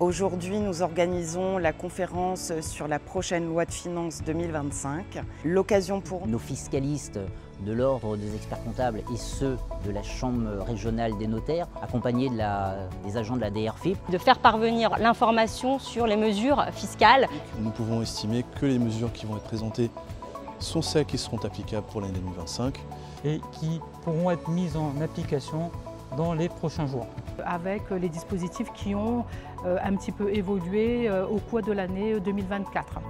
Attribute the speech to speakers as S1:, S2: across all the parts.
S1: Aujourd'hui, nous organisons la conférence sur la prochaine loi de finances 2025. L'occasion pour
S2: nos fiscalistes de l'ordre des experts comptables et ceux de la Chambre régionale des notaires, accompagnés des agents de la DRFIP,
S3: de faire parvenir l'information sur les mesures fiscales.
S4: Nous pouvons estimer que les mesures qui vont être présentées sont celles qui seront applicables pour l'année 2025
S5: et qui pourront être mises en application dans les prochains jours.
S6: Avec les dispositifs qui ont un petit peu évolué au cours de l'année 2024.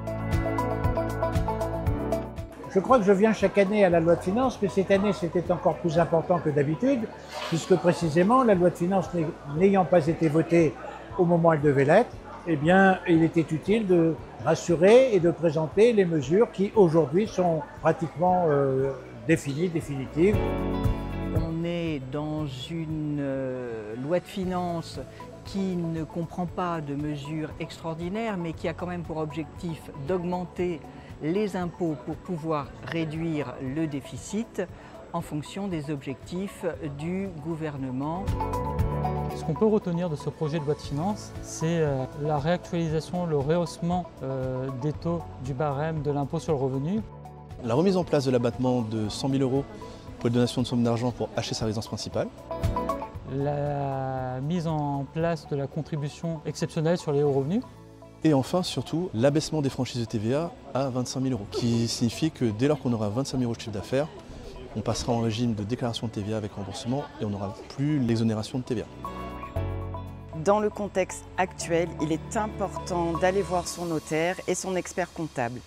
S7: Je crois que je viens chaque année à la loi de finances, mais cette année c'était encore plus important que d'habitude, puisque précisément la loi de finances n'ayant pas été votée au moment où elle devait l'être, eh bien il était utile de rassurer et de présenter les mesures qui aujourd'hui sont pratiquement définitives.
S8: On est dans une loi de finances qui ne comprend pas de mesures extraordinaires, mais qui a quand même pour objectif d'augmenter les impôts pour pouvoir réduire le déficit en fonction des objectifs du gouvernement.
S5: Ce qu'on peut retenir de ce projet de loi de finances, c'est la réactualisation, le rehaussement des taux du barème de l'impôt sur le revenu.
S4: La remise en place de l'abattement de 100 000 € pour les donations de sommes d'argent pour acheter sa résidence principale.
S5: La mise en place de la contribution exceptionnelle sur les hauts revenus.
S4: Et enfin, surtout, l'abaissement des franchises de TVA à 25 000 €, qui signifie que dès lors qu'on aura 25 000 € de chiffre d'affaires, on passera en régime de déclaration de TVA avec remboursement et on n'aura plus l'exonération de TVA.
S1: Dans le contexte actuel, il est important d'aller voir son notaire et son expert comptable.